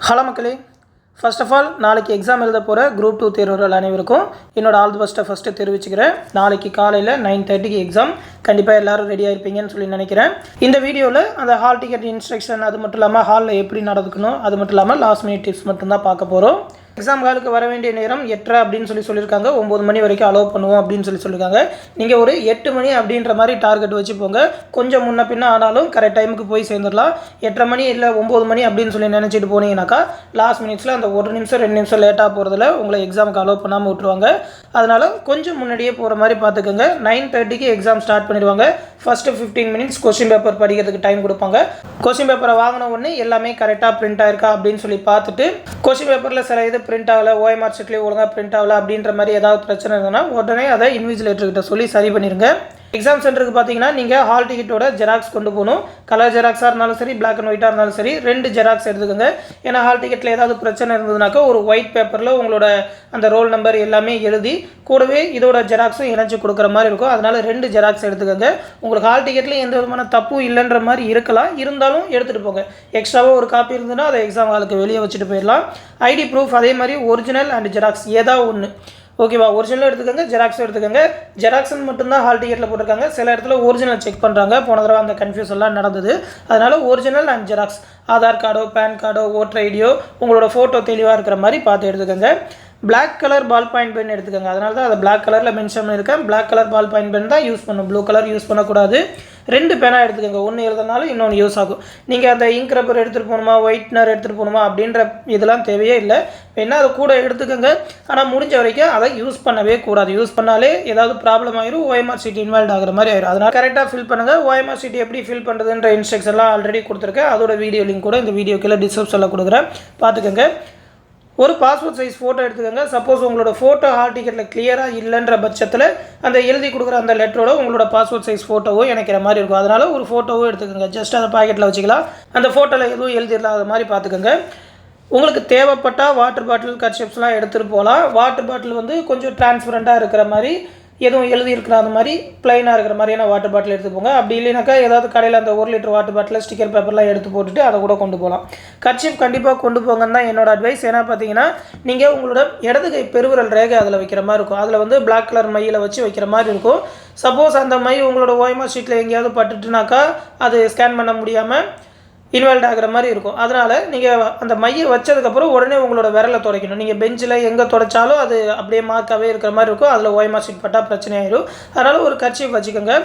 Hello மக்களே, first of all நாளைக்கு exam எழுத போகிற குரூப் 2 தேர்வர்கள் அனைவருக்கும் என்னோட ஆல் தி பெஸ்ட்டை ஃபஸ்ட்டு தெரிவிச்சுக்கிறேன். நாளைக்கு காலையில் 9:30க்கு எக்ஸாம். கண்டிப்பாக எல்லோரும் ரெடியாக இருப்பீங்கன்னு சொல்லி நினைக்கிறேன். இந்த வீடியோவில் அந்த ஹால் டிக்கெட் இன்ஸ்ட்ரக்ஷன், அது மட்டும் இல்லாமல் ஹாலில் எப்படி நடந்துக்கணும், அது மட்டும் இல்லாமல் லாஸ்ட் மினிட் டிப்ஸ் மட்டும்தான் பார்க்க போகிறோம். எக்ஸாம் ஹாலுக்கு வர வேண்டிய நேரம் 8:30 அப்படின்னு சொல்லியிருக்காங்க. 9 மணி வரைக்கும் அலோவ் பண்ணுவோம் அப்படின்னு சொல்லியிருக்காங்க. நீங்கள் ஒரு 8 மணி அப்படின்ற மாதிரி டார்கெட் வச்சு போங்க. கொஞ்சம் முன்ன பின்ன ஆனாலும் கரெக்ட் டைமுக்கு போய் சேர்ந்துடலாம். 8:30 மணி இல்லை 9 மணி அப்படின்னு சொல்லி நினச்சிட்டு போனீங்கன்னாக்கா லாஸ்ட் மினிட்ஸில் அந்த 1 நிமிஷம் 2 நிமிஷம் லேட்டாக போகிறதுல உங்களை எக்ஸாமுக்கு அலோவ் பண்ணாமல் விட்டுருவாங்க. அதனால் கொஞ்சம் முன்னாடியே போகிற மாதிரி பார்த்துக்கோங்க. 9:30க்கு எக்ஸாம் ஸ்டார்ட் பண்ணிடுவாங்க. ஃபஸ்ட்டு 15 மினிட்ஸ் கொஸ்டின் பேப்பர் படிக்கிறதுக்கு டைம் கொடுப்பாங்க. கொஸ்டின் பேப்பரை வாங்கின உடனே எல்லாமே கரெக்டாக பிரிண்ட் ஆயிருக்கா அப்படின்னு சொல்லி பார்த்துட்டு, கொஸ்டின் பேப்பரில் சில இது பிரிண்ட் ஆகலை, ஓஎம்ஆர் ஷீட்லேயே ஒழுங்காக பிரிண்ட் ஆகலை அப்படின்ற மாதிரி ஏதாவது பிரச்சனை இருந்ததுன்னா உடனே அதை இன்விஜிலேட்டர்கிட்ட சொல்லி சரி பண்ணிடுங்க. எக்ஸாம் சென்டருக்கு பார்த்தீங்கன்னா நீங்கள் ஹால் டிக்கெட்டோட ஜெராக்ஸ் கொண்டு போகணும். கலர் ஜெராக்ஸாக இருந்தாலும் சரி, பிளாக் அண்ட் ஒயிட்டாக இருந்தாலும் சரி, 2 ஜெராக்ஸ் எடுத்துக்கோங்க. ஏன்னா ஹால் டிக்கெட்டில் ஏதாவது பிரச்சனை இருந்ததுனாக்கா ஒரு ஒயிட் பேப்பரில் உங்களோட அந்த ரோல் நம்பர் எல்லாமே எழுதி கூடவே இதோட ஜெராக்ஸும் இணைச்சி கொடுக்குற மாதிரி இருக்கும். அதனால் 2 ஜெராக்ஸ் எடுத்துக்கோங்க. உங்களுக்கு ஹால் டிக்கெட்டில் எந்த விதமான தப்பும் இல்லைன்ற மாதிரி இருக்கலாம், இருந்தாலும் எடுத்துகிட்டு போங்க. எக்ஸ்ட்ராவாக ஒரு காப்பி இருந்ததுன்னா அதை எக்ஸாம் ஹாலுக்கு வெளியே வச்சுட்டு போயிடலாம். ஐடி ப்ரூஃப் அதே மாதிரி ஒரிஜினல் அண்ட் ஜெராக்ஸ் ஏதாவது ஒன்று, ஓகேவா? ஒரிஜினல் எடுத்துக்கோங்க, ஜெராக்ஸும் எடுத்துக்கோங்க. ஜெராக்ஸ்ன்னு மட்டும்தான் ஹால் டிக்கெட்டில் போட்டிருக்காங்க. சில இடத்துல ஒரிஜினல் செக் பண்ணுறாங்க. போன தடவை அந்த கன்ஃபியூஷன்லாம் நடந்தது. அதனால் ஒரிஜினல் அண்ட் ஜெராக்ஸ், ஆதார் கார்டோ பேன் கார்டோ ஓட்டர் ஐடியோ உங்களோட ஃபோட்டோ தெளிவாக இருக்கிற மாதிரி பார்த்து எடுத்துக்கோங்க. Black colour ball point pen எடுத்துக்கோங்க. அதனால தான் அதை பிளாக் கலரில் மென்ஷன் பண்ணியிருக்கேன். Black colour ball point pen தான் யூஸ் பண்ணணும், ப்ளூ கலர் யூஸ் பண்ணக்கூடாது. 2 பேனாக எடுத்துக்கோங்க. ஒன்று எழுதுனாலும் இன்னொன்று யூஸ் ஆகும். நீங்கள் அந்த இங்க் ரப்பர் எடுத்துகிட்டு போகணுமா, ஒயிட்னர் எடுத்துகிட்டு போகணுமா அப்படின்ற இதெல்லாம் தேவையே இல்லை. வேணால் அதை கூட எடுத்துக்கோங்க. ஆனால் முடிஞ்ச வரைக்கும் அதை யூஸ் பண்ணவே கூடாது. யூஸ் பண்ணாலே ஏதாவது ப்ராப்ளம் ஆகிரும், ஓஎம்ஆர் ஷீட் இன்வால்வ் ஆகிற மாதிரி ஆயிரும். அதனால் கரெக்டாக ஃபில் பண்ணுங்கள். ஓஎம்ஆர் ஷீட் எப்படி ஃபில் பண்ணுறதுன்ற இன்ஸ்ட்ரக்ஷன்லாம் ஆல்ரெடி கொடுத்துருக்கேன். அதோட வீடியோ லிங்க் கூட இந்த வீடியோ கீழே டிஸ்கிரிப்ஷனில் கொடுக்குறேன், பார்த்துக்கோங்க. ஒரு பாஸ்போர்ட் சைஸ் ஃபோட்டோ எடுத்துக்கோங்க. சப்போஸ் உங்களோட ஃபோட்டோ ஹால் டிக்கெட்டில் கிளியராக இல்லைன்ற பட்சத்தில் அந்த எழுதி கொடுக்குற அந்த லெட்டரோட உங்களோட பாஸ்போர்ட் சைஸ் ஃபோட்டோவும் இணைக்கிற மாதிரி இருக்கும். அதனால் ஒரு ஃபோட்டோவும் எடுத்துக்கோங்க. ஜஸ்ட் அதை பாக்கெட்டில் வச்சுக்கலாம். அந்த ஃபோட்டோவில் எதுவும் எழுதிடலாத மாதிரி பார்த்துக்கோங்க. உங்களுக்கு தேவைப்பட்டால் வாட்டர் பாட்டில், கர்ச்சிப்ஸ்லாம் எடுத்துகிட்டு போகலாம். வாட்டர் பாட்டில் வந்து கொஞ்சம் டிரான்ஸ்பரண்ட்டாக இருக்கிற மாதிரி, எதுவும் எழுதியிருக்கிற அந்த மாதிரி ப்ளைனாக இருக்கிற மாதிரியான வாட்டர் பாட்டில் எடுத்துப்போங்க. அப்படி இல்லைனாக்கா ஏதாவது கடையில் அந்த 1 லிட்டர் வாட்டர் பாட்டில் ஸ்டிக்கர் பேப்பர்லாம் எடுத்து போட்டுட்டு அதை கூட கொண்டு போகலாம். கர்ச்சிப் கண்டிப்பாக கொண்டு போங்கன்னு தான் என்னோட அட்வைஸ். ஏன்னா பார்த்தீங்கன்னா நீங்கள் உங்களோட இடது கை பெருவிரல் ரேகை அதில் வைக்கிற மாதிரி இருக்கும். அதில் வந்து பிளாக் கலர் மையில் வச்சு வைக்கிற மாதிரி இருக்கும். சப்போஸ் அந்த மை உங்களோட ஓஎம்ஆர் ஷீட்டில் எங்கேயாவது பட்டுட்டுனாக்கா அது ஸ்கேன் பண்ண முடியாமல் இன்வால்வ் ஆகிற மாதிரி இருக்கும். அதனால் நீங்கள் அந்த மையை வச்சதுக்கப்புறம் உடனே உங்களோட விரலை துடைக்கணும். நீங்கள் பெஞ்சில் எங்கே துடைச்சாலும் அது அப்படியே மார்க்காகவே இருக்கிற மாதிரி இருக்கும். அதில் ஓஎம்ஆர் ஷீட் பட்டால் பிரச்சனை ஆயிடும். அதனால் ஒரு கர்ச்சீஃப் வச்சுக்கோங்க.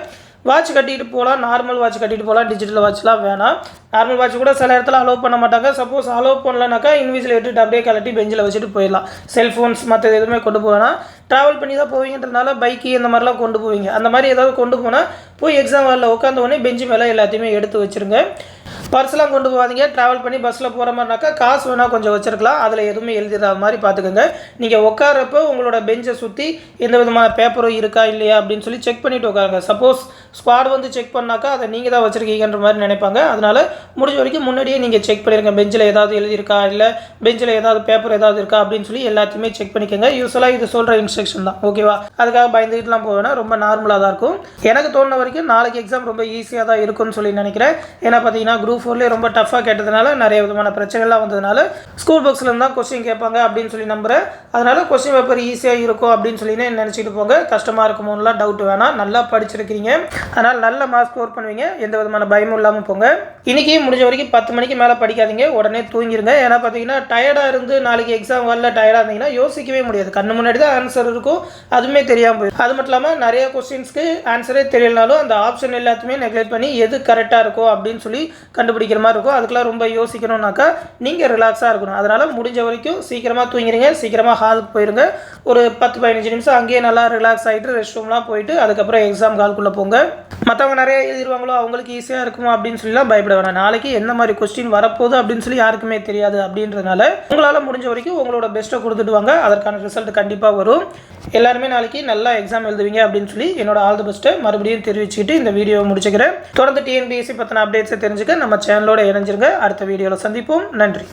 வாட்ச் கட்டிட்டு போகலாம். நார்மல் வாட்ச் கட்டிட்டு போகலாம். டிஜிட்டல் வாட்ச்லாம் வேணாம். நார்மல் வாட்ச் கூட சில இடத்துல அலோவ் பண்ண மாட்டாங்க. சப்போஸ் அலோவ் பண்ணலனாக்கா இன்விஜிலேட்டர் அப்படியே கலட்டி பெஞ்சில் வச்சுட்டு போயிடலாம். செல்ஃபோன்ஸ் மற்றது எதுவுமே கொண்டு போவேணாம். ட்ராவல் பண்ணி தான் போவீங்கன்றதுனால பைக்கு இந்த மாதிரிலாம் கொண்டு போவீங்க. அந்த மாதிரி ஏதாவது கொண்டு போனால் போய் எக்ஸாம் ஹாலில் உட்காந்த உடனே பெஞ்சு மேலே எல்லாத்தையுமே எடுத்து வச்சுருங்க. பர்ஸ்லாம் கொண்டு போகாதீங்க. ட்ராவல் பண்ணி பஸ்ஸில் போகிற மாதிரினாக்கா காசு வேணால் கொஞ்சம் வச்சுருக்கலாம். அதில் எதுவுமே எழுதிடாத மாதிரி பார்த்துக்கோங்க. நீங்கள் உட்காரப்போ உங்களோட பெஞ்சை சுற்றி எந்த விதமான பேப்பரும் இருக்கா இல்லையா அப்படின்னு சொல்லி செக் பண்ணிவிட்டு உட்காருங்க. சப்போஸ் ஸ்குவாட் வந்து செக் பண்ணாக்கா அதை நீங்கள் தான் வச்சுருக்கீங்கன்ற மாதிரி நினைப்பாங்க. அதனால் முடிஞ்ச வரைக்கும் முன்னாடியே நீங்கள் செக் பண்ணிடுங்க. பெஞ்சில் ஏதாவது எழுதியிருக்கா, இல்லை பெஞ்சில் ஏதாவது பேப்பர் ஏதாவது இருக்கா அப்படின்னு சொல்லி எல்லாத்தையுமே செக் பண்ணிக்கோங்க. யூஸ்வலாக இது சொல்கிற இன்ஸ்ட்ரக்ஷன் தான், ஓகேவா? அதுக்காக பயந்துக்கிட்டுலாம் போவேன்னா ரொம்ப நார்மலாக தான் இருக்கும். எனக்கு தோணுன வரைக்கும் நாளைக்கு எக்ஸாம் ரொம்ப ஈஸியாக தான் இருக்கும்னு சொல்லி நினைக்கிறேன். ஏன்னா பார்த்தீங்கன்னா குரூப் 4 ரொம்ப டஃப்பாக கேட்டதுனால நிறைய விதமான பிரச்சனைலாம் வந்ததுனால ஸ்கூல் புக்ஸ்லேருந்து தான் கொஸ்டின் கேட்பாங்க அப்படின்னு சொல்லி நம்புகிறேன். அதனால் கொஸ்டின் பேப்பர் ஈஸியாக இருக்கும் அப்படின்னு சொல்லி நினச்சிட்டு போங்க. கஷ்டமாக இருக்குமோலாம் டவுட் வேணாம். நல்லா படிச்சிருக்கிறீங்க. அதனால் நல்ல மார்க் ஸ்கோர் பண்ணுவீங்க. எந்த விதமான பயமும் இல்லாமல் போங்க. இன்றைக்கி முடிஞ்ச வரைக்கும் 10 மணிக்கு மேலே படிக்காதீங்க. உடனே தூங்கிடுங்க. ஏன்னா பார்த்தீங்கன்னா டயர்டாக இருந்து நாளைக்கு எக்ஸாம் வரல டயர்டாக இருந்தீங்கன்னா யோசிக்கவே முடியாது. கண்ணு முன்னாடி தான் ஆன்சர் இருக்கும், அதுவுமே தெரியாமல் போயிடும். அது மட்டும் இல்லாமல் நிறைய கொஸ்டின்ஸ்க்கு ஆன்சரே தெரியலனாலும் அந்த ஆப்ஷன் எல்லாத்தையுமே நெக்லெக்ட் பண்ணி எது கரெக்டாக இருக்கும் அப்படின்னு சொல்லி கண்டுபிடிக்கிற மாதிரி இருக்கும். அதுக்கெல்லாம் ரொம்ப யோசிக்கணும்னாக்கா நீங்கள் ரிலாக்ஸாக இருக்கணும். அதனால் முடிஞ்ச வரைக்கும் சீக்கிரமாக தூங்கிடுங்க. சீக்கிரமாக ஹாலுக்கு போயிருங்க. ஒரு 10-15 நிமிஷம் அங்கேயே நல்லா ரிலாக்ஸ் ஆகிட்டு ரெஸ்ட் ரூம்லாம் போயிட்டு அதுக்கப்புறம் எக்ஸாம் ஹாலுக்குள்ளே போங்க. மற்றவங்க நிறைய எழுதிடுவாங்களோ அவங்களுக்கு ஈஸியாக இருக்குமோ அப்படின்னு சொல்லலாம் பயப்பட வேணாம். நாளைக்கு எந்த மாதிரி கொஸ்டின் வரப்போகுது அப்படின்னு சொல்லி யாருக்குமே தெரியாது. அப்படின்றதுனால உங்களால் முடிஞ்ச வரைக்கும் உங்களோட பெஸ்ட்டை கொடுத்துட்டு வாங்க. அதற்கான ரிசல்ட் கண்டிப்பாக வரும். எல்லாருமே நாளைக்கு நல்லா எக்ஸாம் எழுதுவீங்க அப்படின்னு சொல்லி என்னோட ஆல் தி பெஸ்ட்டை மறுபடியும் தெரிவிச்சுக்கிட்டு இந்த வீடியோவை முடிச்சுக்கிறேன். தொடர்ந்து டிஎன்பிஎஸ்சி பற்றின அப்டேட்ஸை தெரிஞ்சுக்க நம்ம சேனலோட இணைஞ்சிருங்க. அடுத்த வீடியோவில் சந்திப்போம். நன்றி.